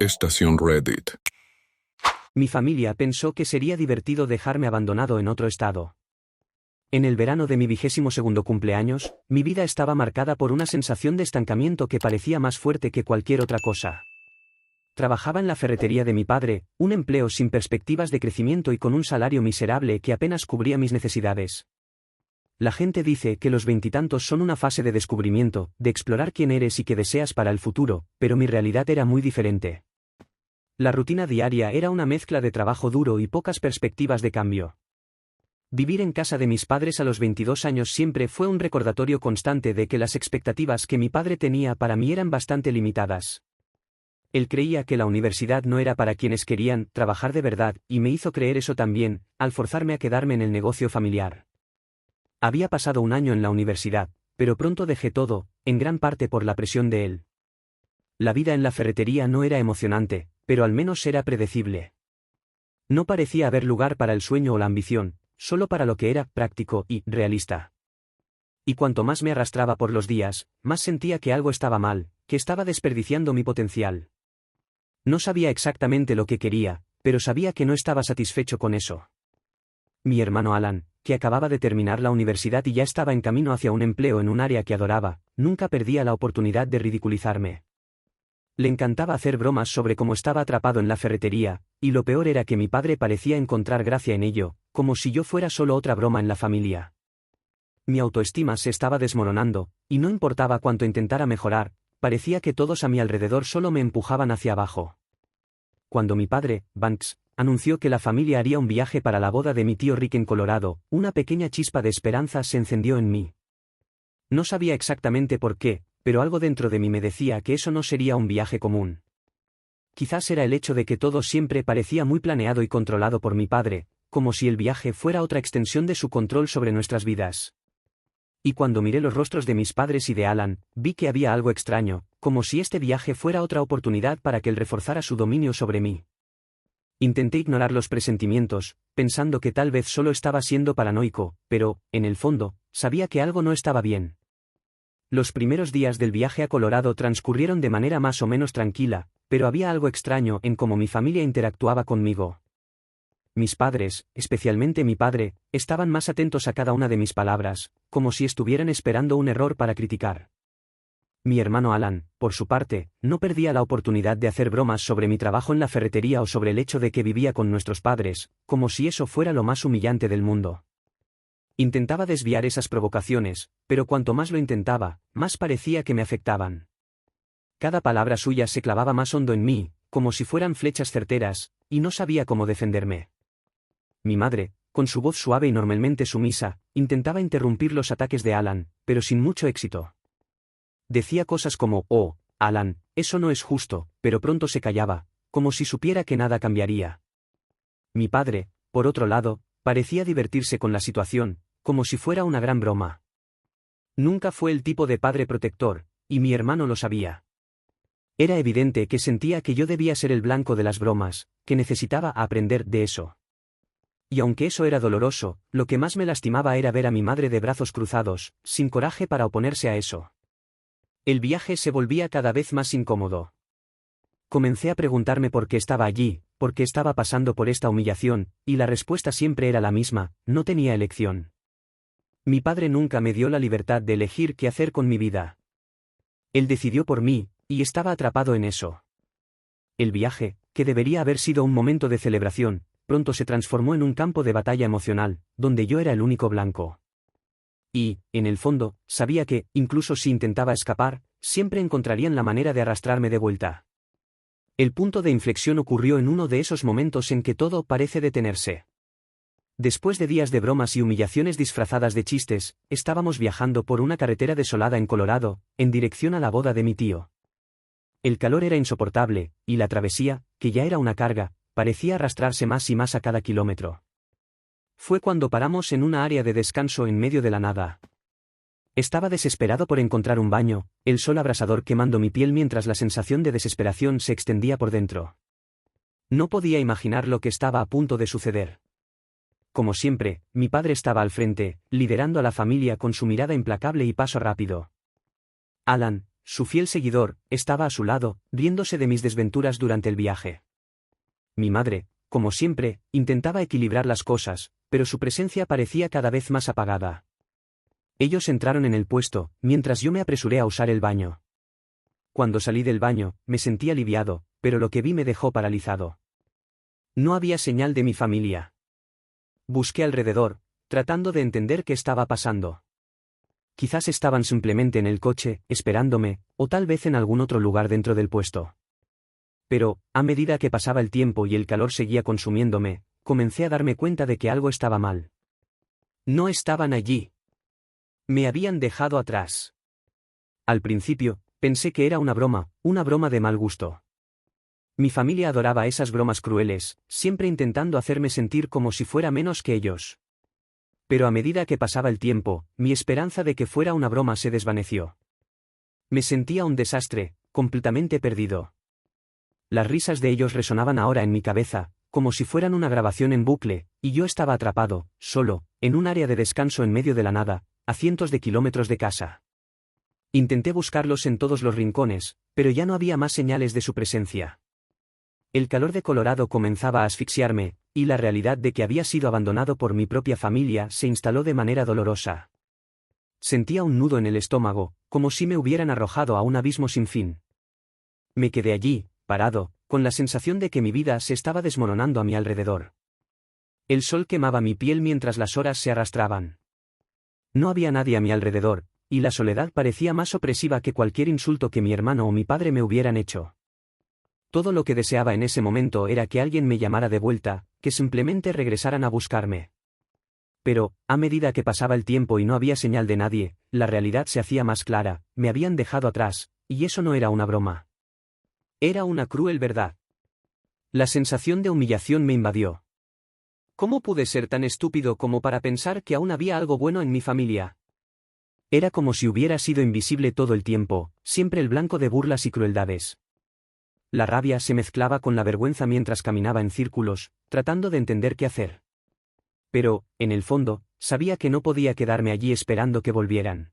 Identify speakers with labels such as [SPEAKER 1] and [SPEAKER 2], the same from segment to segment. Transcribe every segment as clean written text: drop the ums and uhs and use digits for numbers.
[SPEAKER 1] Estación Reddit.
[SPEAKER 2] Mi familia pensó que sería divertido dejarme abandonado en otro estado. En el verano de mi 22º cumpleaños, mi vida estaba marcada por una sensación de estancamiento que parecía más fuerte que cualquier otra cosa. Trabajaba en la ferretería de mi padre, un empleo sin perspectivas de crecimiento y con un salario miserable que apenas cubría mis necesidades. La gente dice que los veintitantos son una fase de descubrimiento, de explorar quién eres y qué deseas para el futuro, pero mi realidad era muy diferente. La rutina diaria era una mezcla de trabajo duro y pocas perspectivas de cambio. Vivir en casa de mis padres a los 22 años siempre fue un recordatorio constante de que las expectativas que mi padre tenía para mí eran bastante limitadas. Él creía que la universidad no era para quienes querían trabajar de verdad, y me hizo creer eso también, al forzarme a quedarme en el negocio familiar. Había pasado un año en la universidad, pero pronto dejé todo, en gran parte por la presión de él. La vida en la ferretería no era emocionante, pero al menos era predecible. No parecía haber lugar para el sueño o la ambición, solo para lo que era práctico y realista. Y cuanto más me arrastraba por los días, más sentía que algo estaba mal, que estaba desperdiciando mi potencial. No sabía exactamente lo que quería, pero sabía que no estaba satisfecho con eso. Mi hermano Alan, que acababa de terminar la universidad y ya estaba en camino hacia un empleo en un área que adoraba, nunca perdía la oportunidad de ridiculizarme. Le encantaba hacer bromas sobre cómo estaba atrapado en la ferretería, y lo peor era que mi padre parecía encontrar gracia en ello, como si yo fuera solo otra broma en la familia. Mi autoestima se estaba desmoronando, y no importaba cuánto intentara mejorar, parecía que todos a mi alrededor solo me empujaban hacia abajo. Cuando mi padre, Banks, anunció que la familia haría un viaje para la boda de mi tío Rick en Colorado, una pequeña chispa de esperanza se encendió en mí. No sabía exactamente por qué, pero algo dentro de mí me decía que eso no sería un viaje común. Quizás era el hecho de que todo siempre parecía muy planeado y controlado por mi padre, como si el viaje fuera otra extensión de su control sobre nuestras vidas. Y cuando miré los rostros de mis padres y de Alan, vi que había algo extraño, como si este viaje fuera otra oportunidad para que él reforzara su dominio sobre mí. Intenté ignorar los presentimientos, pensando que tal vez solo estaba siendo paranoico, pero, en el fondo, sabía que algo no estaba bien. Los primeros días del viaje a Colorado transcurrieron de manera más o menos tranquila, pero había algo extraño en cómo mi familia interactuaba conmigo. Mis padres, especialmente mi padre, estaban más atentos a cada una de mis palabras, como si estuvieran esperando un error para criticar. Mi hermano Alan, por su parte, no perdía la oportunidad de hacer bromas sobre mi trabajo en la ferretería o sobre el hecho de que vivía con nuestros padres, como si eso fuera lo más humillante del mundo. Intentaba desviar esas provocaciones, pero cuanto más lo intentaba, más parecía que me afectaban. Cada palabra suya se clavaba más hondo en mí, como si fueran flechas certeras, y no sabía cómo defenderme. Mi madre, con su voz suave y normalmente sumisa, intentaba interrumpir los ataques de Alan, pero sin mucho éxito. Decía cosas como, «Oh, Alan, eso no es justo», pero pronto se callaba, como si supiera que nada cambiaría. Mi padre, por otro lado, parecía divertirse con la situación, como si fuera una gran broma. Nunca fue el tipo de padre protector, y mi hermano lo sabía. Era evidente que sentía que yo debía ser el blanco de las bromas, que necesitaba aprender de eso. Y aunque eso era doloroso, lo que más me lastimaba era ver a mi madre de brazos cruzados, sin coraje para oponerse a eso. El viaje se volvía cada vez más incómodo. Comencé a preguntarme por qué estaba allí, por qué estaba pasando por esta humillación, y la respuesta siempre era la misma: no tenía elección. Mi padre nunca me dio la libertad de elegir qué hacer con mi vida. Él decidió por mí, y estaba atrapado en eso. El viaje, que debería haber sido un momento de celebración, pronto se transformó en un campo de batalla emocional, donde yo era el único blanco. Y, en el fondo, sabía que, incluso si intentaba escapar, siempre encontrarían la manera de arrastrarme de vuelta. El punto de inflexión ocurrió en uno de esos momentos en que todo parece detenerse. Después de días de bromas y humillaciones disfrazadas de chistes, estábamos viajando por una carretera desolada en Colorado, en dirección a la boda de mi tío. El calor era insoportable, y la travesía, que ya era una carga, parecía arrastrarse más y más a cada kilómetro. Fue cuando paramos en una área de descanso en medio de la nada. Estaba desesperado por encontrar un baño, el sol abrasador quemando mi piel mientras la sensación de desesperación se extendía por dentro. No podía imaginar lo que estaba a punto de suceder. Como siempre, mi padre estaba al frente, liderando a la familia con su mirada implacable y paso rápido. Alan, su fiel seguidor, estaba a su lado, riéndose de mis desventuras durante el viaje. Mi madre, como siempre, intentaba equilibrar las cosas, pero su presencia parecía cada vez más apagada. Ellos entraron en el puesto, mientras yo me apresuré a usar el baño. Cuando salí del baño, me sentí aliviado, pero lo que vi me dejó paralizado. No había señal de mi familia. Busqué alrededor, tratando de entender qué estaba pasando. Quizás estaban simplemente en el coche, esperándome, o tal vez en algún otro lugar dentro del puesto. Pero, a medida que pasaba el tiempo y el calor seguía consumiéndome, comencé a darme cuenta de que algo estaba mal. No estaban allí. Me habían dejado atrás. Al principio, pensé que era una broma de mal gusto. Mi familia adoraba esas bromas crueles, siempre intentando hacerme sentir como si fuera menos que ellos. Pero a medida que pasaba el tiempo, mi esperanza de que fuera una broma se desvaneció. Me sentía un desastre, completamente perdido. Las risas de ellos resonaban ahora en mi cabeza, como si fueran una grabación en bucle, y yo estaba atrapado, solo, en un área de descanso en medio de la nada, a cientos de kilómetros de casa. Intenté buscarlos en todos los rincones, pero ya no había más señales de su presencia. El calor de Colorado comenzaba a asfixiarme, y la realidad de que había sido abandonado por mi propia familia se instaló de manera dolorosa. Sentía un nudo en el estómago, como si me hubieran arrojado a un abismo sin fin. Me quedé allí, parado, con la sensación de que mi vida se estaba desmoronando a mi alrededor. El sol quemaba mi piel mientras las horas se arrastraban. No había nadie a mi alrededor, y la soledad parecía más opresiva que cualquier insulto que mi hermano o mi padre me hubieran hecho. Todo lo que deseaba en ese momento era que alguien me llamara de vuelta, que simplemente regresaran a buscarme. Pero, a medida que pasaba el tiempo y no había señal de nadie, la realidad se hacía más clara, me habían dejado atrás, y eso no era una broma. Era una cruel verdad. La sensación de humillación me invadió. ¿Cómo pude ser tan estúpido como para pensar que aún había algo bueno en mi familia? Era como si hubiera sido invisible todo el tiempo, siempre el blanco de burlas y crueldades. La rabia se mezclaba con la vergüenza mientras caminaba en círculos, tratando de entender qué hacer. Pero, en el fondo, sabía que no podía quedarme allí esperando que volvieran.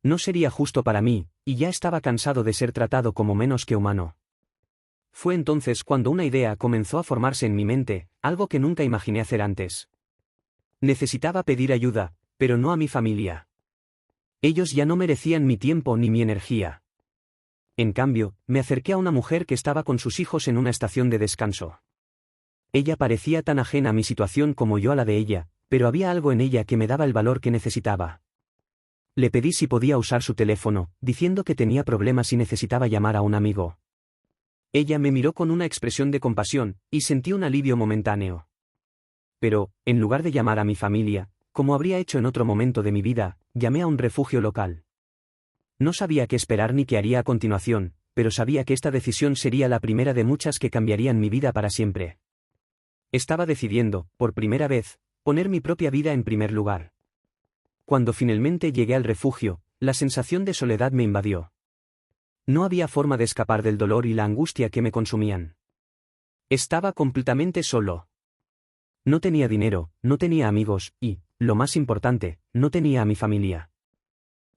[SPEAKER 2] No sería justo para mí, y ya estaba cansado de ser tratado como menos que humano. Fue entonces cuando una idea comenzó a formarse en mi mente, algo que nunca imaginé hacer antes. Necesitaba pedir ayuda, pero no a mi familia. Ellos ya no merecían mi tiempo ni mi energía. En cambio, me acerqué a una mujer que estaba con sus hijos en una estación de descanso. Ella parecía tan ajena a mi situación como yo a la de ella, pero había algo en ella que me daba el valor que necesitaba. Le pedí si podía usar su teléfono, diciendo que tenía problemas y necesitaba llamar a un amigo. Ella me miró con una expresión de compasión, y sentí un alivio momentáneo. Pero, en lugar de llamar a mi familia, como habría hecho en otro momento de mi vida, llamé a un refugio local. No sabía qué esperar ni qué haría a continuación, pero sabía que esta decisión sería la primera de muchas que cambiarían mi vida para siempre. Estaba decidiendo, por primera vez, poner mi propia vida en primer lugar. Cuando finalmente llegué al refugio, la sensación de soledad me invadió. No había forma de escapar del dolor y la angustia que me consumían. Estaba completamente solo. No tenía dinero, no tenía amigos, y, lo más importante, no tenía a mi familia.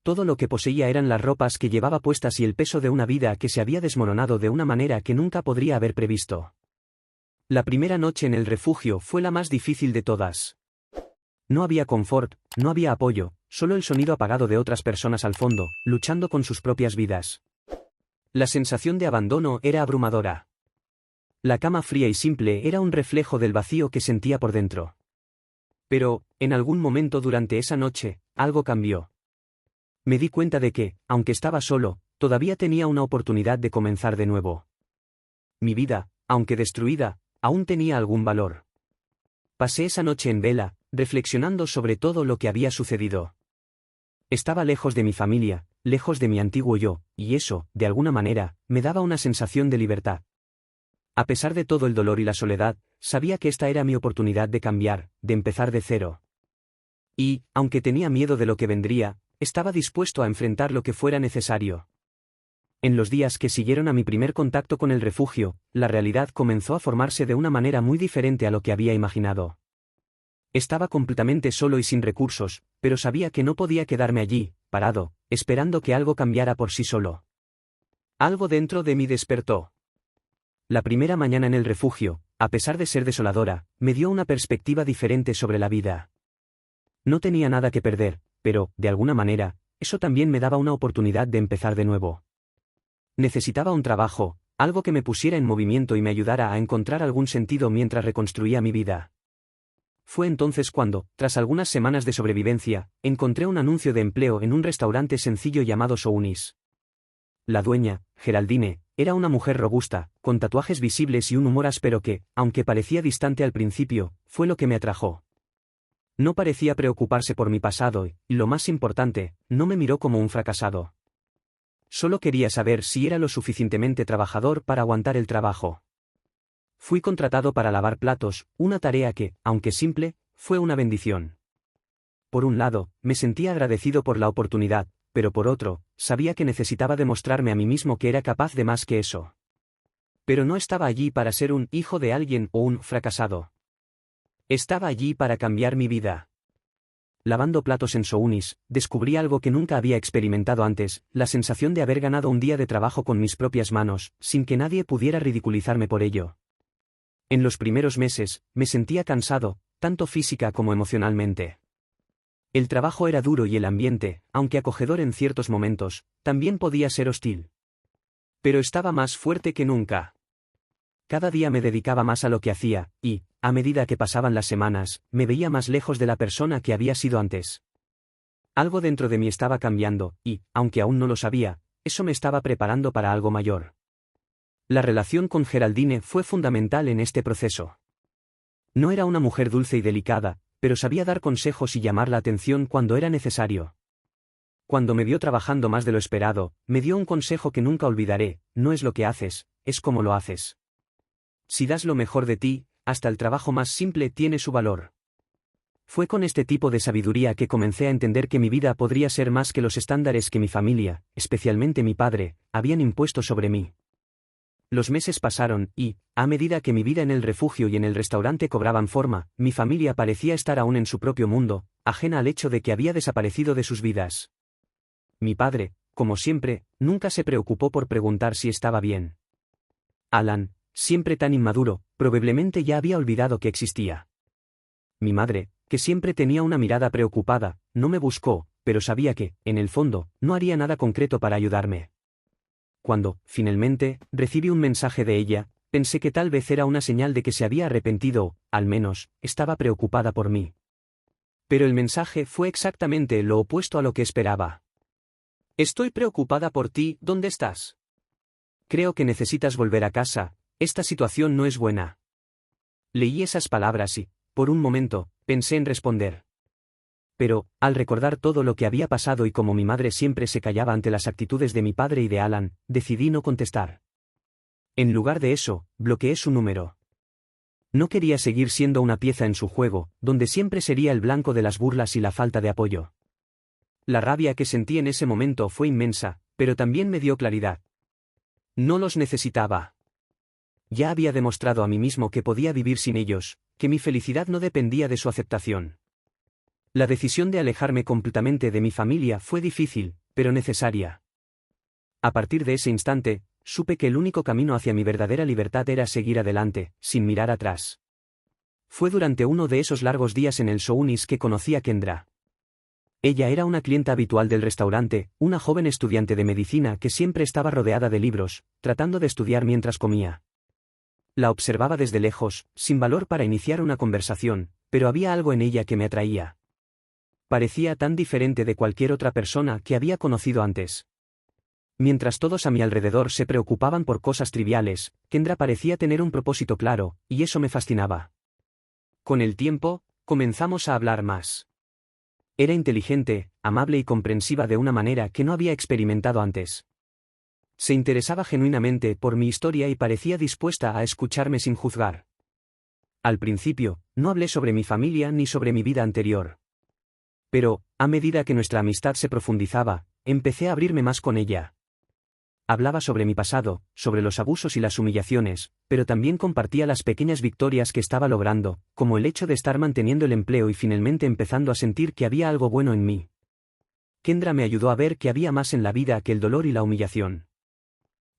[SPEAKER 2] Todo lo que poseía eran las ropas que llevaba puestas y el peso de una vida que se había desmoronado de una manera que nunca podría haber previsto. La primera noche en el refugio fue la más difícil de todas. No había confort, no había apoyo, solo el sonido apagado de otras personas al fondo, luchando con sus propias vidas. La sensación de abandono era abrumadora. La cama fría y simple era un reflejo del vacío que sentía por dentro. Pero, en algún momento durante esa noche, algo cambió. Me di cuenta de que, aunque estaba solo, todavía tenía una oportunidad de comenzar de nuevo. Mi vida, aunque destruida, aún tenía algún valor. Pasé esa noche en vela, reflexionando sobre todo lo que había sucedido. Estaba lejos de mi familia, lejos de mi antiguo yo, y eso, de alguna manera, me daba una sensación de libertad. A pesar de todo el dolor y la soledad, sabía que esta era mi oportunidad de cambiar, de empezar de cero. Y, aunque tenía miedo de lo que vendría, estaba dispuesto a enfrentar lo que fuera necesario. En los días que siguieron a mi primer contacto con el refugio, la realidad comenzó a formarse de una manera muy diferente a lo que había imaginado. Estaba completamente solo y sin recursos, pero sabía que no podía quedarme allí, parado, esperando que algo cambiara por sí solo. Algo dentro de mí despertó. La primera mañana en el refugio, a pesar de ser desoladora, me dio una perspectiva diferente sobre la vida. No tenía nada que perder, pero, de alguna manera, eso también me daba una oportunidad de empezar de nuevo. Necesitaba un trabajo, algo que me pusiera en movimiento y me ayudara a encontrar algún sentido mientras reconstruía mi vida. Fue entonces cuando, tras algunas semanas de sobrevivencia, encontré un anuncio de empleo en un restaurante sencillo llamado Sounis. La dueña, Geraldine, era una mujer robusta, con tatuajes visibles y un humor áspero que, aunque parecía distante al principio, fue lo que me atrajo. No parecía preocuparse por mi pasado y, lo más importante, no me miró como un fracasado. Solo quería saber si era lo suficientemente trabajador para aguantar el trabajo. Fui contratado para lavar platos, una tarea que, aunque simple, fue una bendición. Por un lado, me sentía agradecido por la oportunidad, pero por otro, sabía que necesitaba demostrarme a mí mismo que era capaz de más que eso. Pero no estaba allí para ser un hijo de alguien o un fracasado. Estaba allí para cambiar mi vida. Lavando platos en Sounis, descubrí algo que nunca había experimentado antes, la sensación de haber ganado un día de trabajo con mis propias manos, sin que nadie pudiera ridiculizarme por ello. En los primeros meses, me sentía cansado, tanto física como emocionalmente. El trabajo era duro y el ambiente, aunque acogedor en ciertos momentos, también podía ser hostil. Pero estaba más fuerte que nunca. Cada día me dedicaba más a lo que hacía, y, a medida que pasaban las semanas, me veía más lejos de la persona que había sido antes. Algo dentro de mí estaba cambiando, y, aunque aún no lo sabía, eso me estaba preparando para algo mayor. La relación con Geraldine fue fundamental en este proceso. No era una mujer dulce y delicada, pero sabía dar consejos y llamar la atención cuando era necesario. Cuando me vio trabajando más de lo esperado, me dio un consejo que nunca olvidaré: no es lo que haces, es cómo lo haces. Si das lo mejor de ti, hasta el trabajo más simple tiene su valor. Fue con este tipo de sabiduría que comencé a entender que mi vida podría ser más que los estándares que mi familia, especialmente mi padre, habían impuesto sobre mí. Los meses pasaron y, a medida que mi vida en el refugio y en el restaurante cobraban forma, mi familia parecía estar aún en su propio mundo, ajena al hecho de que había desaparecido de sus vidas. Mi padre, como siempre, nunca se preocupó por preguntar si estaba bien. Alan, siempre tan inmaduro, probablemente ya había olvidado que existía. Mi madre, que siempre tenía una mirada preocupada, no me buscó, pero sabía que, en el fondo, no haría nada concreto para ayudarme. Cuando, finalmente, recibí un mensaje de ella, pensé que tal vez era una señal de que se había arrepentido o, al menos, estaba preocupada por mí. Pero el mensaje fue exactamente lo opuesto a lo que esperaba. Estoy preocupada por ti, ¿dónde estás? Creo que necesitas volver a casa, esta situación no es buena. Leí esas palabras y, por un momento, pensé en responder. Pero, al recordar todo lo que había pasado y como mi madre siempre se callaba ante las actitudes de mi padre y de Alan, decidí no contestar. En lugar de eso, bloqueé su número. No quería seguir siendo una pieza en su juego, donde siempre sería el blanco de las burlas y la falta de apoyo. La rabia que sentí en ese momento fue inmensa, pero también me dio claridad. No los necesitaba. Ya había demostrado a mí mismo que podía vivir sin ellos, que mi felicidad no dependía de su aceptación. La decisión de alejarme completamente de mi familia fue difícil, pero necesaria. A partir de ese instante, supe que el único camino hacia mi verdadera libertad era seguir adelante, sin mirar atrás. Fue durante uno de esos largos días en el Sounis que conocí a Kendra. Ella era una clienta habitual del restaurante, una joven estudiante de medicina que siempre estaba rodeada de libros, tratando de estudiar mientras comía. La observaba desde lejos, sin valor para iniciar una conversación, pero había algo en ella que me atraía. Parecía tan diferente de cualquier otra persona que había conocido antes. Mientras todos a mi alrededor se preocupaban por cosas triviales, Kendra parecía tener un propósito claro, y eso me fascinaba. Con el tiempo, comenzamos a hablar más. Era inteligente, amable y comprensiva de una manera que no había experimentado antes. Se interesaba genuinamente por mi historia y parecía dispuesta a escucharme sin juzgar. Al principio, no hablé sobre mi familia ni sobre mi vida anterior. Pero, a medida que nuestra amistad se profundizaba, empecé a abrirme más con ella. Hablaba sobre mi pasado, sobre los abusos y las humillaciones, pero también compartía las pequeñas victorias que estaba logrando, como el hecho de estar manteniendo el empleo y finalmente empezando a sentir que había algo bueno en mí. Kendra me ayudó a ver que había más en la vida que el dolor y la humillación.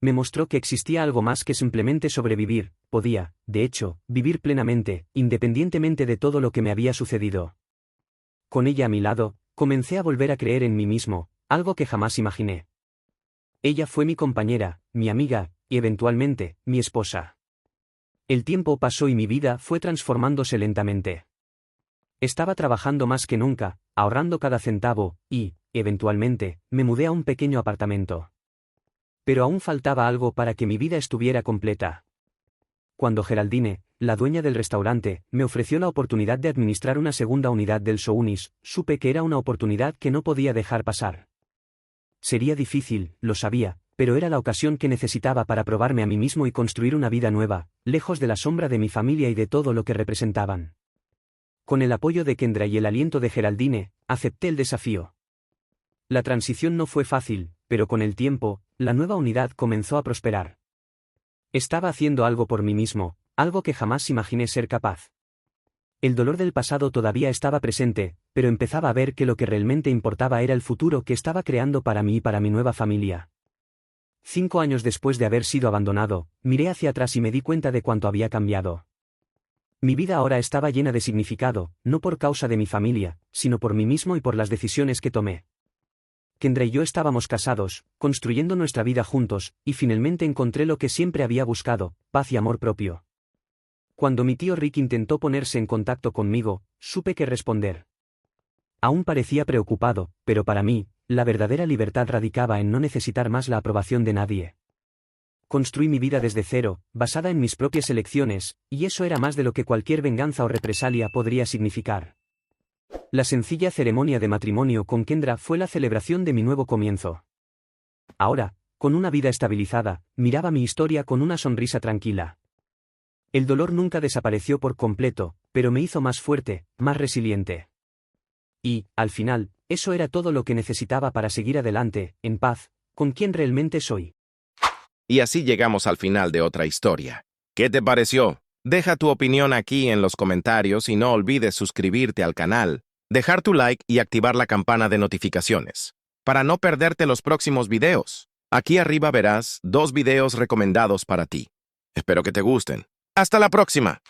[SPEAKER 2] Me mostró que existía algo más que simplemente sobrevivir, podía, de hecho, vivir plenamente, independientemente de todo lo que me había sucedido. Con ella a mi lado, comencé a volver a creer en mí mismo, algo que jamás imaginé. Ella fue mi compañera, mi amiga, y eventualmente, mi esposa. El tiempo pasó y mi vida fue transformándose lentamente. Estaba trabajando más que nunca, ahorrando cada centavo, y, eventualmente, me mudé a un pequeño apartamento. Pero aún faltaba algo para que mi vida estuviera completa. Cuando Geraldine, la dueña del restaurante, me ofreció la oportunidad de administrar una segunda unidad del Sounis, supe que era una oportunidad que no podía dejar pasar. Sería difícil, lo sabía, pero era la ocasión que necesitaba para probarme a mí mismo y construir una vida nueva, lejos de la sombra de mi familia y de todo lo que representaban. Con el apoyo de Kendra y el aliento de Geraldine, acepté el desafío. La transición no fue fácil, pero con el tiempo, la nueva unidad comenzó a prosperar. Estaba haciendo algo por mí mismo, algo que jamás imaginé ser capaz. El dolor del pasado todavía estaba presente, pero empezaba a ver que lo que realmente importaba era el futuro que estaba creando para mí y para mi nueva familia. 5 años después de haber sido abandonado, miré hacia atrás y me di cuenta de cuánto había cambiado. Mi vida ahora estaba llena de significado, no por causa de mi familia, sino por mí mismo y por las decisiones que tomé. Kendra y yo estábamos casados, construyendo nuestra vida juntos, y finalmente encontré lo que siempre había buscado, paz y amor propio. Cuando mi tío Rick intentó ponerse en contacto conmigo, supe qué responder. Aún parecía preocupado, pero para mí, la verdadera libertad radicaba en no necesitar más la aprobación de nadie. Construí mi vida desde cero, basada en mis propias elecciones, y eso era más de lo que cualquier venganza o represalia podría significar. La sencilla ceremonia de matrimonio con Kendra fue la celebración de mi nuevo comienzo. Ahora, con una vida estabilizada, miraba mi historia con una sonrisa tranquila. El dolor nunca desapareció por completo, pero me hizo más fuerte, más resiliente. Y, al final, eso era todo lo que necesitaba para seguir adelante, en paz, con quien realmente soy.
[SPEAKER 1] Y así llegamos al final de otra historia. ¿Qué te pareció? Deja tu opinión aquí en los comentarios y no olvides suscribirte al canal, dejar tu like y activar la campana de notificaciones, para no perderte los próximos videos. Aquí arriba verás 2 videos recomendados para ti. Espero que te gusten. ¡Hasta la próxima!